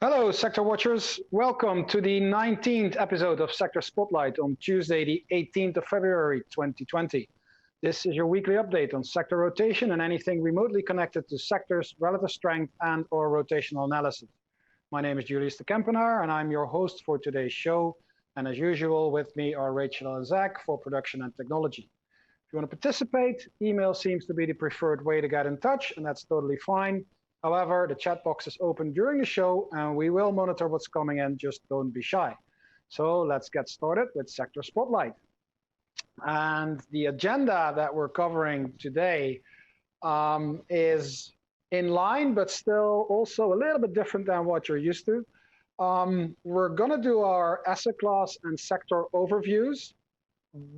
Hello, Sector Watchers. Welcome to the 19th episode of Sector Spotlight on Tuesday, the 18th of February, 2020. This is your weekly update on sector rotation and anything remotely connected to sectors, relative strength, and/or rotational analysis. My name is Julius de Kempenaer, and I'm your host for today's show. And as usual, with me are Rachel and Zach for production and technology. If you want to participate, email seems to be the preferred way to get in touch, and that's totally fine. However, the chat box is open during the show, and we will monitor what's coming in. Just don't be shy. So let's get started with Sector Spotlight. And the agenda that we're covering today is in line, but still also a little bit different than what you're used to. We're going to do our asset class and sector overviews,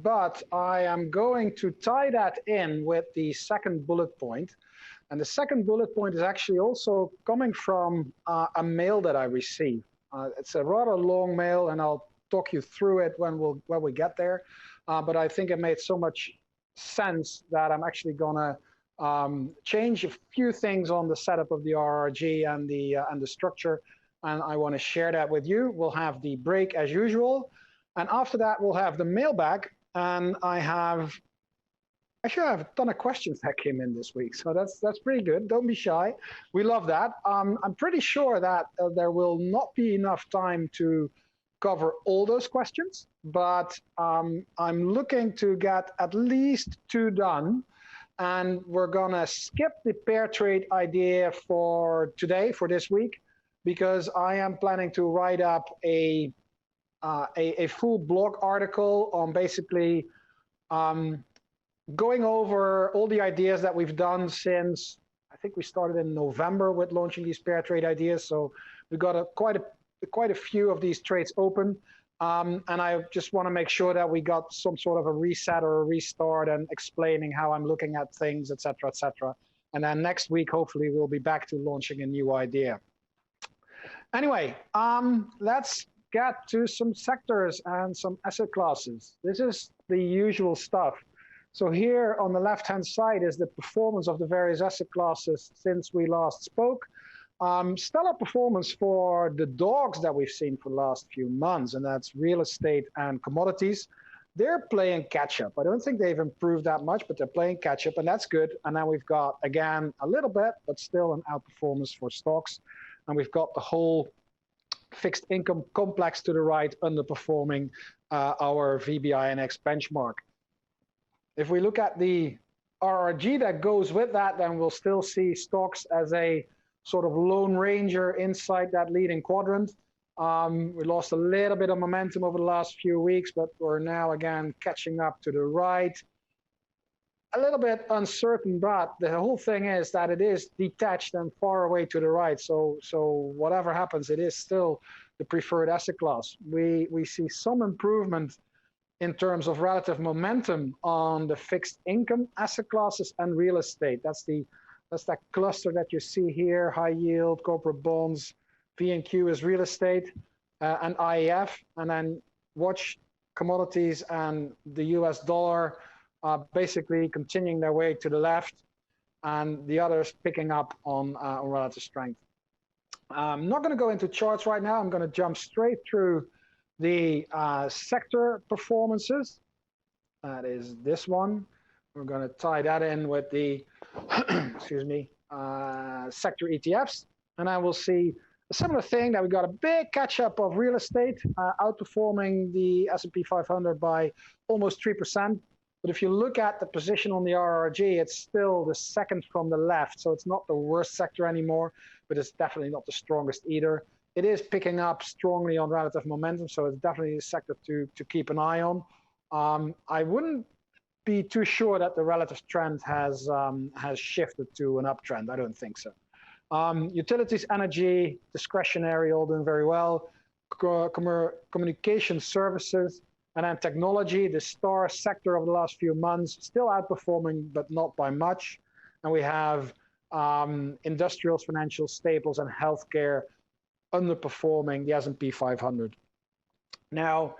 but I am going to tie that in with the second bullet point. And the second bullet point is actually also coming from a mail that I received. It's a rather long mail, and I'll talk you through it when we get there. But I think it made so much sense that I'm actually going to change a few things on the setup of the RRG and the structure, and I want to share that with you. We'll have the break as usual, and after that we'll have the mailbag, and I have a ton of questions that came in this week, so that's pretty good. Don't be shy. We love that. I'm pretty sure that there will not be enough time to cover all those questions, but I'm looking to get at least 2 done, and we're gonna skip the pair trade idea for today, for this week, because I am planning to write up a full blog article on basically going over all the ideas that we've done since, I think we started in November with launching these pair trade ideas. So we've got quite a few of these trades open. And I just want to make sure that we got some sort of a reset or a restart and explaining how I'm looking at things, et cetera, et cetera. And then next week, hopefully, we'll be back to launching a new idea. Anyway, let's get to some sectors and some asset classes. This is the usual stuff. So here on the left-hand side is the performance of the various asset classes since we last spoke. Stellar performance for the dogs that we've seen for the last few months, and that's real estate and commodities. They're playing catch-up. I don't think they've improved that much, but they're playing catch-up, and that's good. And then we've got, again, a little bit, but still an outperformance for stocks. And we've got the whole fixed income complex to the right underperforming our VBINX benchmark. If we look at the RRG that goes with that, then we'll still see stocks as a sort of lone ranger inside that leading quadrant. We lost a little bit of momentum over the last few weeks, but we're now again catching up to the right. A little bit uncertain, but the whole thing is that it is detached and far away to the right. So whatever happens, it is still the preferred asset class. We see some improvement in terms of relative momentum on the fixed income asset classes and real estate. That's that cluster that you see here: high yield, corporate bonds, V&Q is real estate, and IEF. And then watch commodities and the US dollar basically continuing their way to the left, and the others picking up on relative strength. I'm not going to go into charts right now. I'm going to jump straight through the sector performances. That is this one. We're going to tie that in with the excuse me, sector ETFs, and I will see a similar thing, that we got a big catch up of real estate outperforming the S&P 500 by almost 3%. But if you look at the position on the RRG, it's still the second from the left, so it's not the worst sector anymore, but it's definitely not the strongest either. It is picking up strongly on relative momentum, so it's definitely a sector to keep an eye on. I wouldn't be too sure that the relative trend has shifted to an uptrend. I don't think so. Utilities, energy, discretionary, all doing very well. Communication services, and then technology, the star sector of the last few months, still outperforming, but not by much. And we have industrials, financial staples, and healthcare underperforming the S&P 500. Now,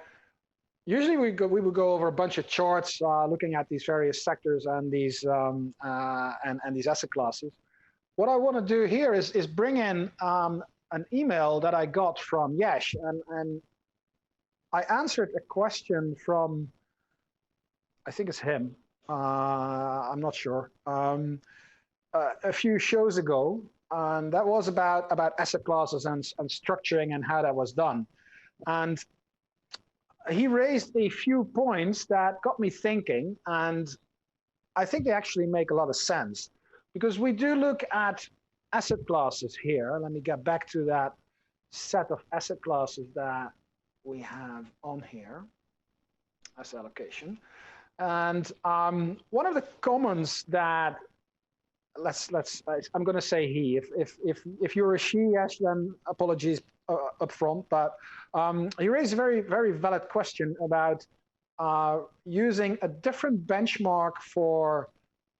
usually we would go over a bunch of charts looking at these various sectors and these and these asset classes. What I want to do here is bring in an email that I got from Yesh, and I answered a question from, I think it's him, I'm not sure, a few shows ago, and that was about asset classes and structuring and how that was done. And he raised a few points that got me thinking, and I think they actually make a lot of sense, because we do look at asset classes here. Let me get back to that set of asset classes that we have on here as allocation. And one of the comments that I'm going to say he. If you're a she, yes, then apologies up front. But he raised a very, very valid question about using a different benchmark for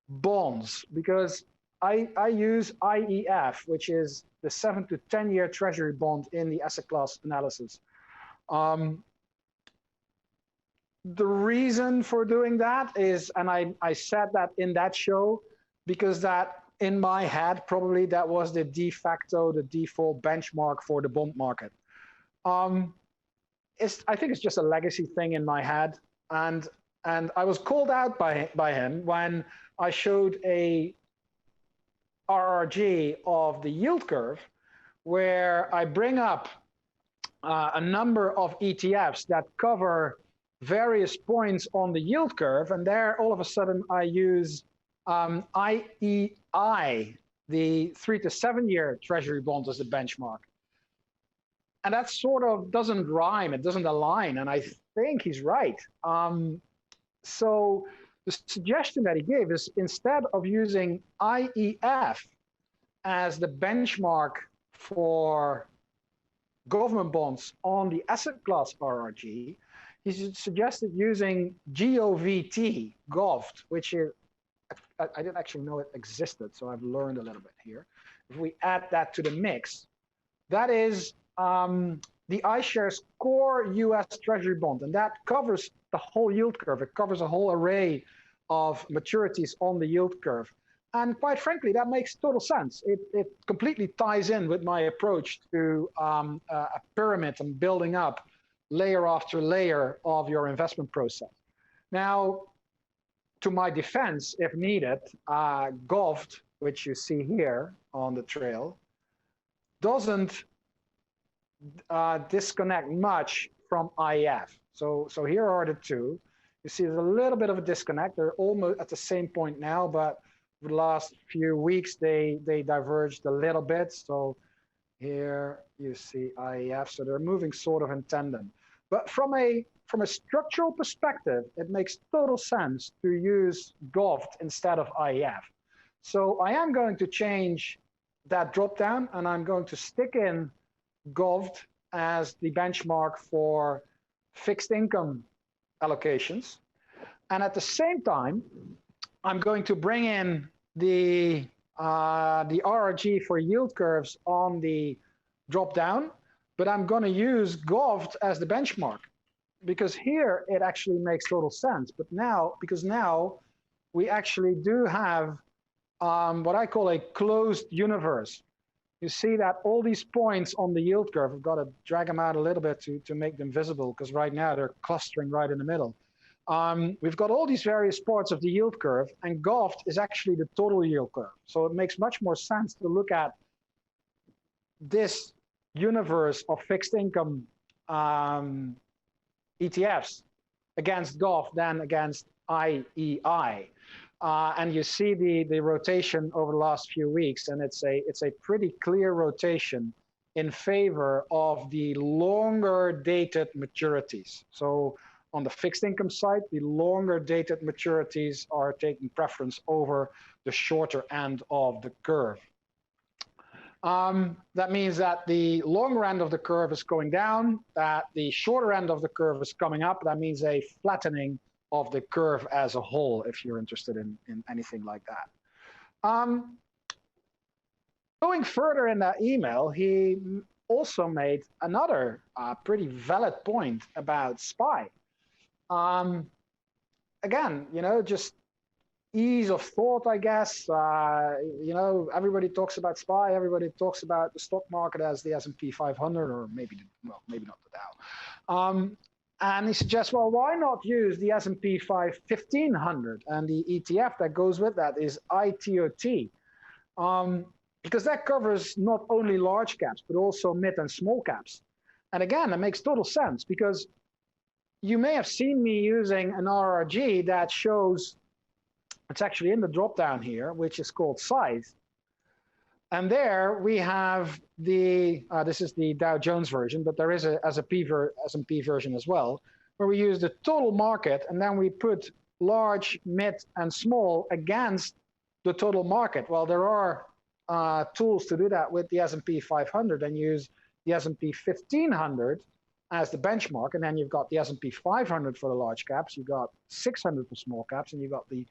bonds, because I use IEF, which is the 7 to 10 year treasury bond in the asset class analysis. The reason for doing that is, and I said that in that show, because that in my head, probably that was the de facto, the default benchmark for the bond market. I think it's just a legacy thing in my head. And I was called out by him when I showed a RRG of the yield curve, where I bring up a number of ETFs that cover various points on the yield curve, and there all of a sudden I use IEI, the 3 to 7 year treasury bond, as the benchmark. And that sort of doesn't rhyme, it doesn't align, and I think he's right. So the suggestion that he gave is, instead of using IEF as the benchmark for government bonds on the asset class RRG, he suggested using GOVT, which is, I didn't actually know it existed, so I've learned a little bit here. If we add that to the mix, that is the iShares core US Treasury bond, and that covers the whole yield curve. It covers a whole array of maturities on the yield curve. And quite frankly, that makes total sense. It completely ties in with my approach to a pyramid and building up layer after layer of your investment process. Now, to my defense, if needed, GOVT, which you see here on the trail, doesn't disconnect much from IEF. So here are the two. You see there's a little bit of a disconnect. They're almost at the same point now, but over the last few weeks, they diverged a little bit. So here you see IEF, so they're moving sort of in tandem. But from a structural perspective, it makes total sense to use GOVT instead of IEF. So I am going to change that dropdown, and I'm going to stick in GOVT as the benchmark for fixed income allocations. And at the same time, I'm going to bring in the RRG for yield curves on the dropdown, but I'm going to use GOVT as the benchmark, because here it actually makes total sense. But now, because now we actually do have what I call a closed universe. You see that all these points on the yield curve, I've got to drag them out a little bit to make them visible, because right now they're clustering right in the middle. We've got all these various parts of the yield curve, and GOVT is actually the total yield curve. So it makes much more sense to look at this universe of fixed income ETFs against GOVT than against IEI. And you see the rotation over the last few weeks, and it's a pretty clear rotation in favor of the longer dated maturities. So on the fixed income side, the longer dated maturities are taking preference over the shorter end of the curve. That means that the longer end of the curve is going down, that the shorter end of the curve is coming up. That means a flattening of the curve as a whole, if you're interested in anything like that. Going further in that email, he also made another pretty valid point about SPY. Again, you know, just ease of thought, I guess. You know, everybody talks about SPY, everybody talks about the stock market as the S&P 500, or maybe, well, maybe not the Dow. And he suggests, well, why not use the S&P 1500? And the ETF that goes with that is ITOT, because that covers not only large caps, but also mid and small caps. And again, that makes total sense, because you may have seen me using an RRG that shows, it's actually in the drop-down here, which is called size. And there we have the, this is the Dow Jones version, but there is a S&P version as well, where we use the total market, and then we put large, mid, and small against the total market. Well, there are tools to do that with the S&P 500, and use the S&P 1500 as the benchmark, and then you've got the S&P 500 for the large caps, you've got 600 for small caps, and you've got the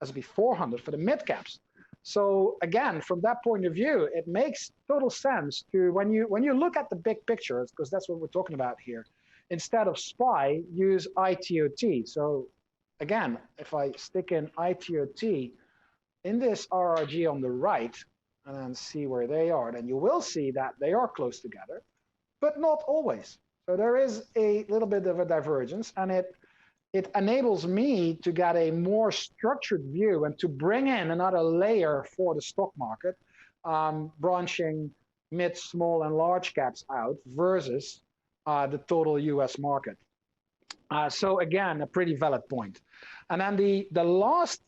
S&P 400 for the mid caps. So again, from that point of view, it makes total sense to, when you look at the big picture, because that's what we're talking about here, instead of SPY, use ITOT. So again, if I stick in ITOT in this RRG on the right, and then see where they are, then you will see that they are close together, but not always. So there is a little bit of a divergence, and it enables me to get a more structured view and to bring in another layer for the stock market, branching mid, small, and large caps out versus the total US market. So again, a pretty valid point. And then the last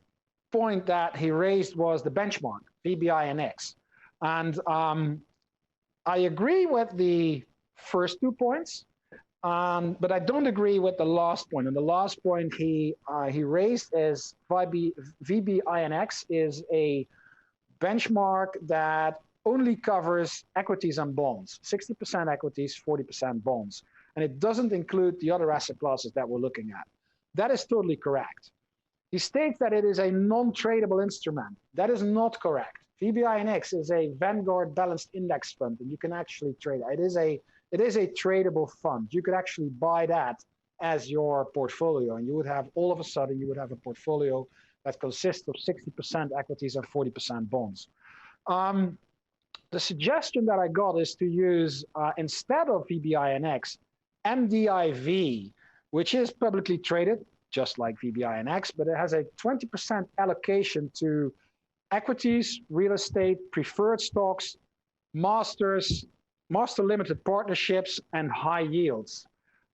point that he raised was the benchmark, VBINX. And I agree with the first 2 points, but I don't agree with the last point. And the last point he raised is VBINX is a benchmark that only covers equities and bonds, 60% equities, 40% bonds. And it doesn't include the other asset classes that we're looking at. That is totally correct. He states that it is a non-tradable instrument. That is not correct. VBINX is a Vanguard balanced index fund, and you can actually trade it. It is a tradable fund. You could actually buy that as your portfolio, and you would have, all of a sudden, you would have a portfolio that consists of 60% equities and 40% bonds. The suggestion that I got is to use, instead of VBINX, MDIV, which is publicly traded, just like VBINX, but it has a 20% allocation to equities, real estate, preferred stocks, master limited partnerships, and high yields.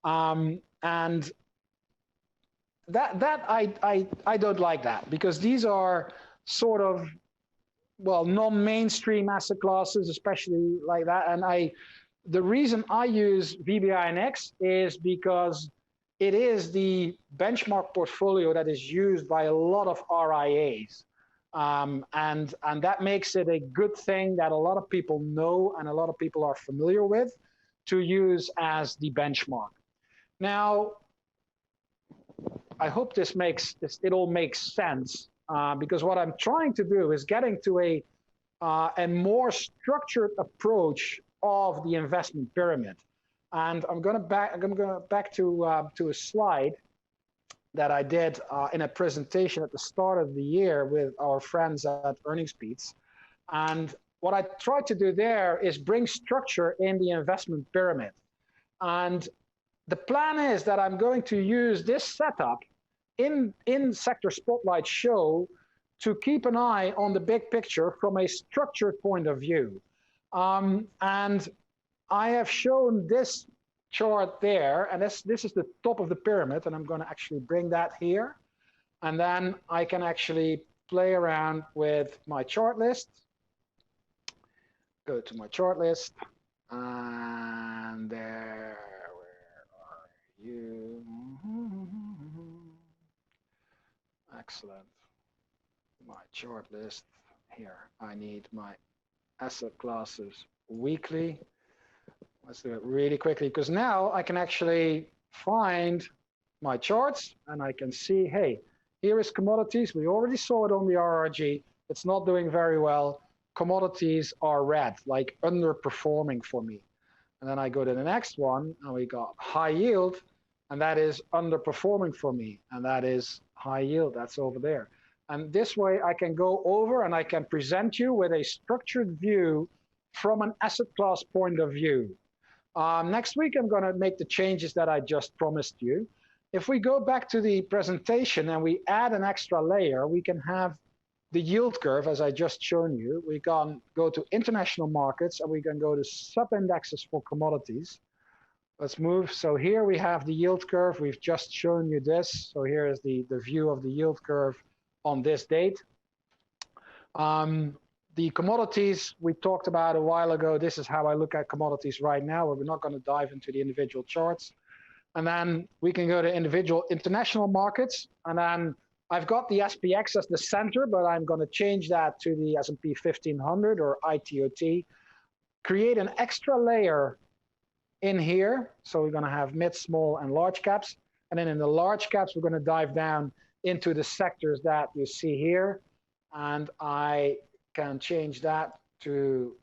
And I don't like that, because these are sort of, well, non-mainstream asset classes, especially like that. And the reason I use VBINX is because it is the benchmark portfolio that is used by a lot of RIAs. And that makes it a good thing that a lot of people know and a lot of people are familiar with to use as the benchmark. Now, I hope it all makes sense, because what I'm trying to do is getting to a more structured approach of the investment pyramid. And I'm going back to a slide that I did in a presentation at the start of the year with our friends at Earnings Beats. And what I tried to do there is bring structure in the investment pyramid. And the plan is that I'm going to use this setup in Sector Spotlight Show to keep an eye on the big picture from a structured point of view. And I have shown this chart there, and this is the top of the pyramid, and I'm going to actually bring that here, and then I can actually play around with my chart list. Go to my chart list, and there, where are you? Excellent. My chart list here. I need my asset classes weekly. Let's do it really quickly, because now I can actually find my charts and I can see, hey, here is commodities. We already saw it on the RRG. It's not doing very well. Commodities are red, like underperforming for me. And then I go to the next one, and we got high yield, and that is underperforming for me. And that is high yield. That's over there. And this way I can go over and I can present you with a structured view from an asset class point of view. Next week, I'm going to make the changes that I just promised you. If we go back to the presentation and we add an extra layer, we can have the yield curve, as I just shown you. We can go to international markets, and we can go to sub-indexes for commodities. Let's move. So here we have the yield curve. We've just shown you this. So here is the view of the yield curve on this date. The commodities we talked about a while ago. This is how I look at commodities right now. We're not going to dive into the individual charts. And then we can go to individual international markets. And then I've got the SPX as the center, but I'm going to change that to the S&P 1500 or ITOT. Create an extra layer in here. So we're going to have mid, small, and large caps. And then in the large caps, we're going to dive down into the sectors that you see here. And I can change that to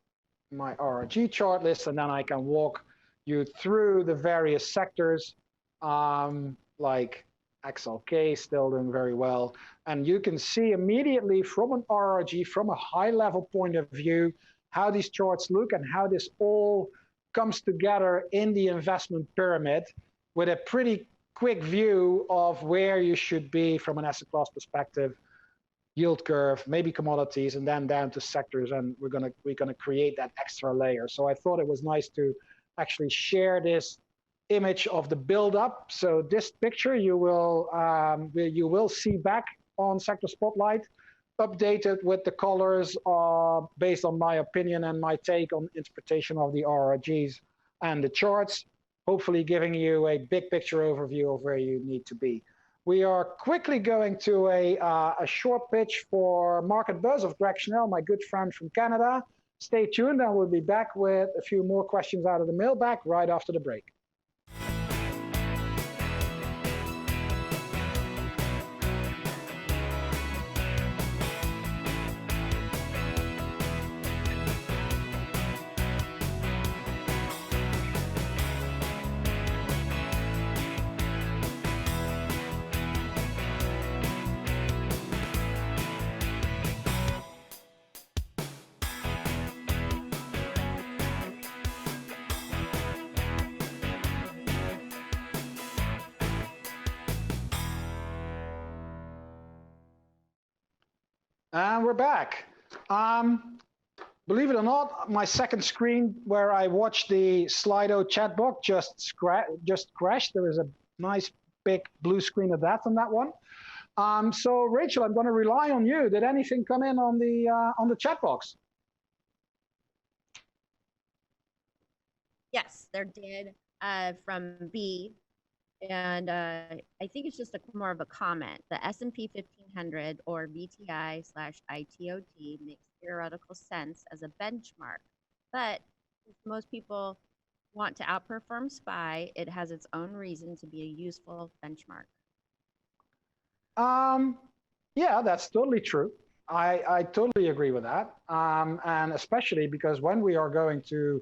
my RRG chart list, and then I can walk you through the various sectors, like XLK still doing very well. And you can see immediately from an RRG, from a high level point of view, how these charts look and how this all comes together in the investment pyramid with a pretty quick view of where you should be from an asset class perspective, yield curve, maybe commodities, and then down to sectors. And we're gonna create that extra layer. So I thought it was nice to actually share this image of the build-up. So this picture you will see back on Sector Spotlight, updated with the colors based on my opinion and my take on interpretation of the RRGs and the charts, hopefully giving you a big picture overview of where you need to be. We are quickly going to a short pitch for Market Buzz of Greg Schnell, my good friend from Canada. Stay tuned, and we'll be back with a few more questions out of the mailbag right after the break. And we're back. Believe it or not, my second screen where I watched the Slido chat box just crashed. There is a nice big blue screen of that on that one. So Rachel, I'm going to rely on you. Did anything come in on the chat box? Yes, there did from B. And I think it's just more of a comment. The S&P 1500 or VTI/ITOT makes theoretical sense as a benchmark, but if most people want to outperform SPY, it has its own reason to be a useful benchmark. Yeah, that's totally true. I totally agree with that, and especially because when we are going to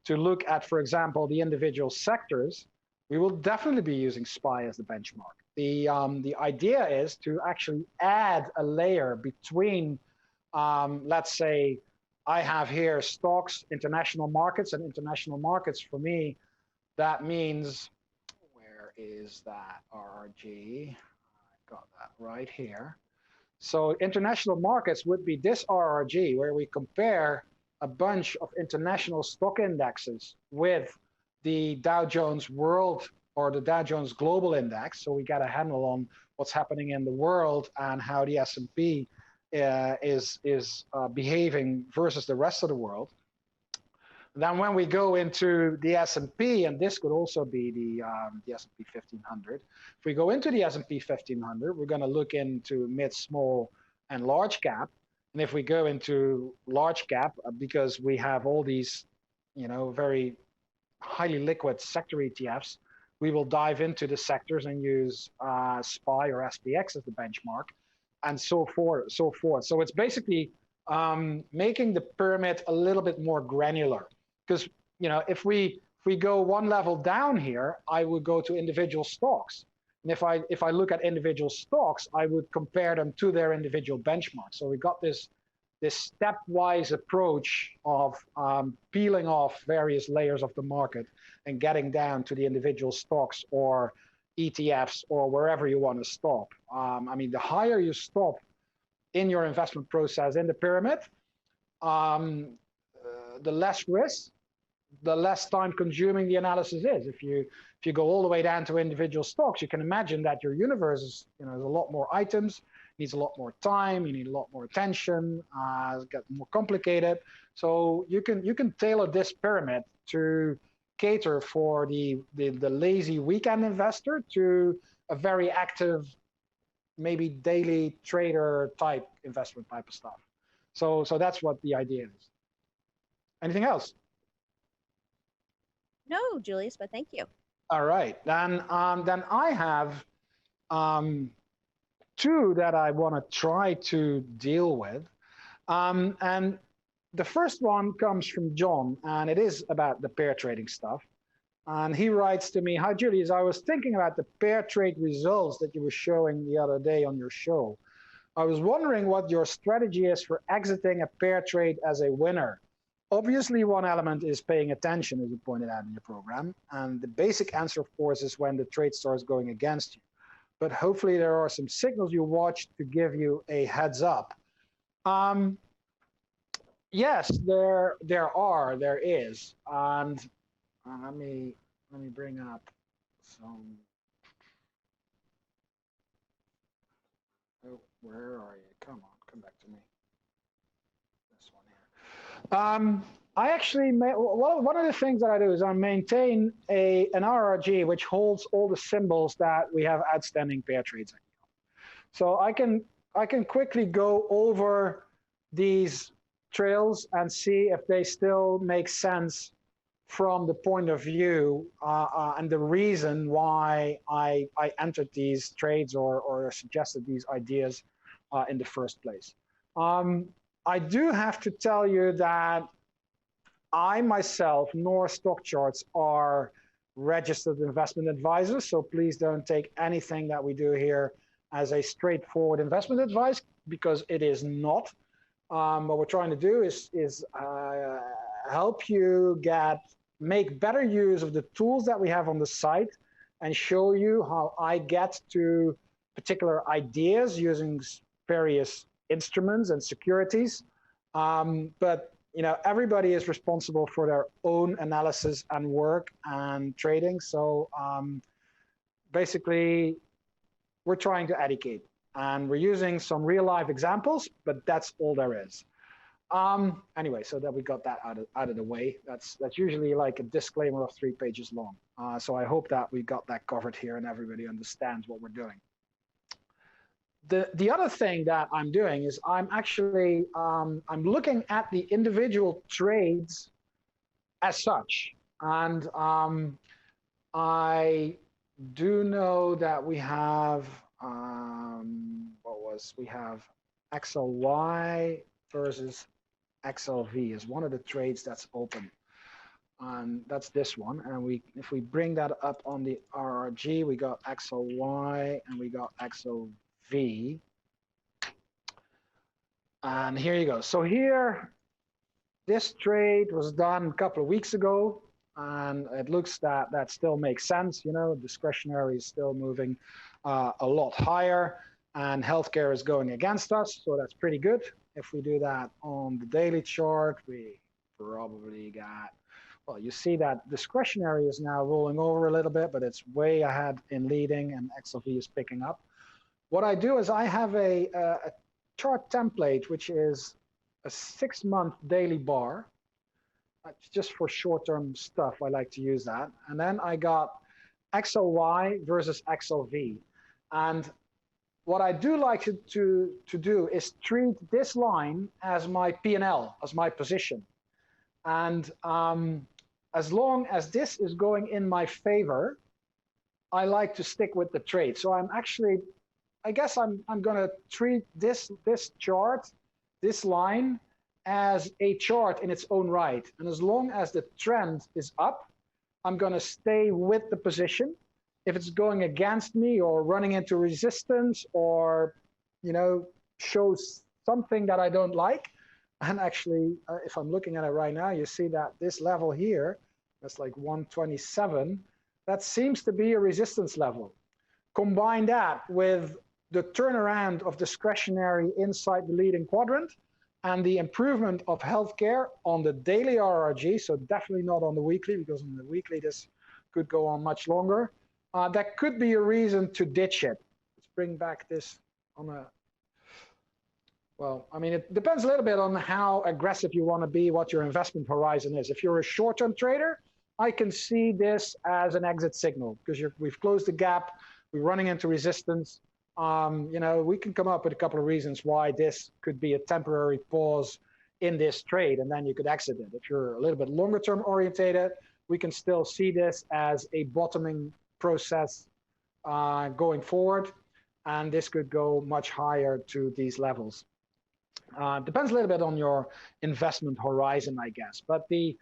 look at, for example, the individual sectors, we will definitely be using SPY as the benchmark. The idea is to actually add a layer between, let's say, I have here stocks, international markets, and international markets for me, that means, where is that RRG? I got that right here. So international markets would be this RRG, where we compare a bunch of international stock indexes with the Dow Jones World or the Dow Jones Global Index, so we got a handle on what's happening in the world and how the S&P is behaving versus the rest of the world. Then when we go into the S&P, and this could also be the S&P 1500, if we go into the S&P 1500, we're going to look into mid, small, and large cap. And if we go into large cap, because we have all these, very highly liquid sector ETFs, we will dive into the sectors and use SPY or SPX as the benchmark, and so forth. So it's basically making the pyramid a little bit more granular. Because if we go one level down here, I would go to individual stocks. And if I look at individual stocks, I would compare them to their individual benchmarks. So we got this stepwise approach of peeling off various layers of the market and getting down to the individual stocks or ETFs or wherever you want to stop. I mean, the higher you stop in your investment process in the pyramid, the less risk, the less time consuming the analysis is. If you go all the way down to individual stocks, you can imagine that your universe is, there's a lot more items, needs a lot more time, you need a lot more attention, it gets more complicated. So you can tailor this pyramid to cater for the lazy weekend investor to a very active, maybe daily trader type investment type of stuff. So that's what the idea is. Anything else? No, Julius, but thank you. All right, then I have two that I want to try to deal with, and the first one comes from John, and it is about the pair trading stuff. And he writes to me, "Hi Julius, I was thinking about the pair trade results that you were showing the other day on your show. I was wondering what your strategy is for exiting a pair trade as a winner. Obviously, one element is paying attention, as you pointed out in your program. And the basic answer, of course, is when the trade starts going against you. But hopefully there are some signals you watch to give you a heads up." Yes, there is. And let me bring up some. Oh, where are you? Come on, come back to me. This one here. I actually, one of the things that I do is I maintain an RRG which holds all the symbols that we have outstanding pair trades. So I can quickly go over these trails and see if they still make sense from the point of view and the reason why I entered these trades or suggested these ideas in the first place. I do have to tell you that I myself nor StockCharts are registered investment advisors, so please don't take anything that we do here as a straightforward investment advice, because it is not. What we're trying to do is help you make better use of the tools that we have on the site and show you how I get to particular ideas using various instruments and securities. But everybody is responsible for their own analysis and work and trading. So basically, we're trying to educate. And we're using some real life examples, but that's all there is. Anyway, so that we got that out of the way. That's usually like a disclaimer of 3 pages long. So I hope that we got that covered here and everybody understands what we're doing. The other thing that I'm doing is I'm actually I'm looking at the individual trades as such, and I do know that we have we have XLY versus XLV is one of the trades that's open, and that's this one. And if we bring that up on the RRG, we got XLY and we got XLV. And here you go. So here, this trade was done a couple of weeks ago, and it looks that still makes sense. Discretionary is still moving a lot higher, and healthcare is going against us, so that's pretty good. If we do that on the daily chart, we probably got, well, you see that discretionary is now rolling over a little bit, but it's way ahead in leading, and XLV is picking up. What I do is I have a chart template, which is a 6-month daily bar. That's just for short-term stuff. I like to use that. And then I got XLY versus XLV. And what I do like to do is treat this line as my P&L, as my position. And as long as this is going in my favor, I like to stick with the trade. So I'm actually, I guess I'm going to treat this chart, this line, as a chart in its own right. And as long as the trend is up, I'm going to stay with the position. if it's going against me or running into resistance or, shows something that I don't like. And actually, if I'm looking at it right now, you see that this level here, that's like 127, that seems to be a resistance level. Combine that with the turnaround of discretionary inside the leading quadrant and the improvement of healthcare on the daily RRG, so definitely not on the weekly, because on the weekly this could go on much longer. That could be a reason to ditch it. Let's bring back this on a, well, I mean, it depends a little bit on how aggressive you want to be, what your investment horizon is. If you're a short-term trader, I can see this as an exit signal because we've closed the gap, we're running into resistance. We can come up with a couple of reasons why this could be a temporary pause in this trade, and then you could exit it. If you're a little bit longer term orientated, we can still see this as a bottoming process going forward, and this could go much higher to these levels. Depends a little bit on your investment horizon, I guess. But the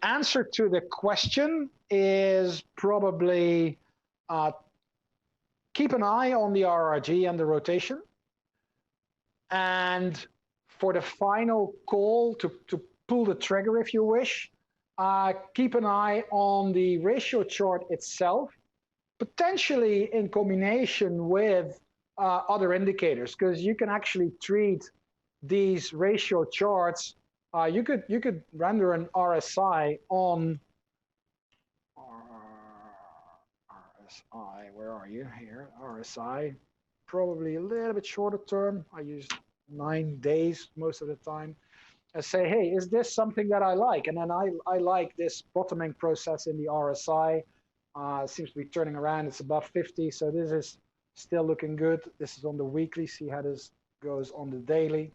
answer to the question is probably keep an eye on the RRG and the rotation. And for the final call to pull the trigger, if you wish, keep an eye on the ratio chart itself, potentially in combination with other indicators, because you can actually treat these ratio charts. You could render an RSI on RSI. Where are you here? RSI, probably a little bit shorter term. I use 9 days most of the time. I say, hey, is this something that I like? And then I like this bottoming process in the RSI. Seems to be turning around. It's above 50, so this is still looking good. This is on the weekly. See how this goes on the daily.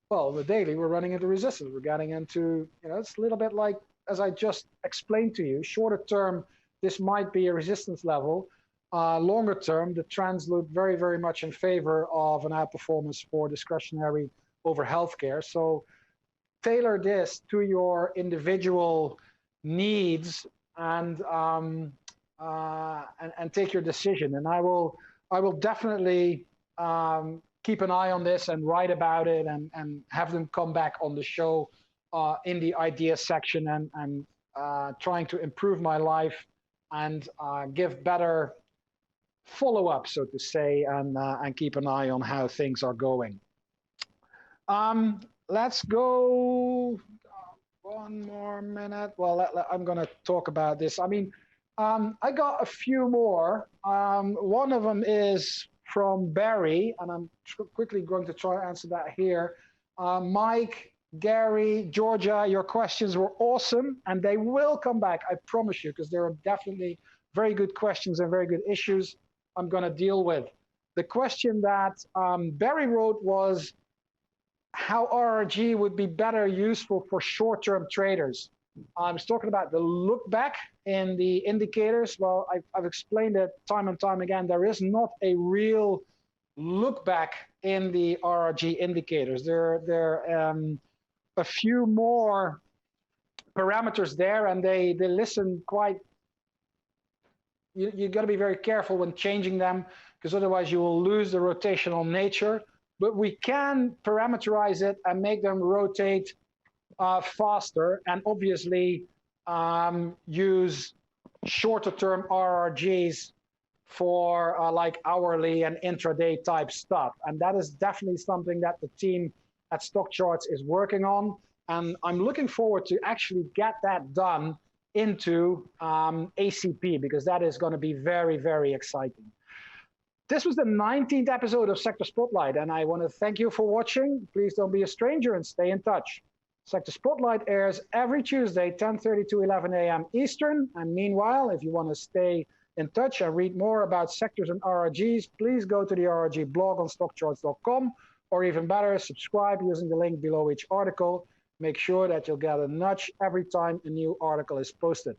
Well, the daily, we're running into resistance. We're getting into, it's a little bit like, as I just explained to you, shorter term, this might be a resistance level. Longer term, the trends look very, very much in favor of an outperformance for discretionary over healthcare. So tailor this to your individual needs and take your decision. And I will definitely keep an eye on this and write about it and have them come back on the show in the ideas section and trying to improve my life and give better follow-up, so to say, and keep an eye on how things are going. Let's go 1 more minute. Well, I'm going to talk about this. I mean, I got a few more. One of them is from Barry, and I'm quickly going to try to answer that here. Mike, Gary, Georgia, your questions were awesome, and they will come back, I promise you, because there are definitely very good questions and very good issues I'm going to deal with. The question that Barry wrote was how RRG would be better useful for short-term traders. I was talking about the look back in the indicators. Well, I've explained it time and time again. There is not a real look back in the RRG indicators. There are a few more parameters there, and they listen quite. You got to be very careful when changing them, because otherwise you will lose the rotational nature. But we can parameterize it and make them rotate faster, and obviously use shorter term RRGs for like hourly and intraday type stuff. And that is definitely something that the team at StockCharts is working on. And I'm looking forward to actually get that done into ACP, because that is going to be very, very exciting. This was the 19th episode of Sector Spotlight, and I want to thank you for watching. Please don't be a stranger and stay in touch. Sector Spotlight airs every Tuesday, 10:30 to 11 a.m. Eastern. And meanwhile, if you want to stay in touch and read more about sectors and RRGs, please go to the RRG blog on StockCharts.com, or even better, subscribe using the link below each article. Make sure that you'll get a nudge every time a new article is posted.